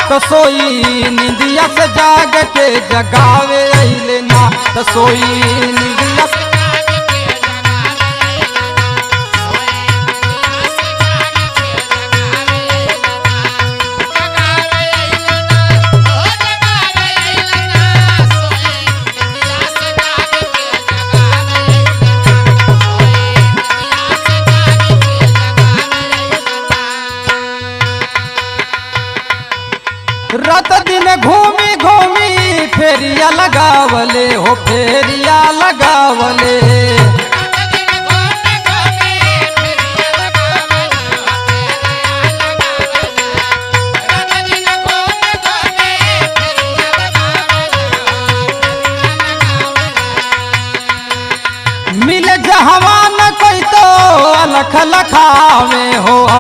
तो सोई निंदिया से जाग के जगावे अइले ना, तो सोई निंदिया से रात दिन घूमी घूमी फेरिया लगावले हो, फेरिया लगावले।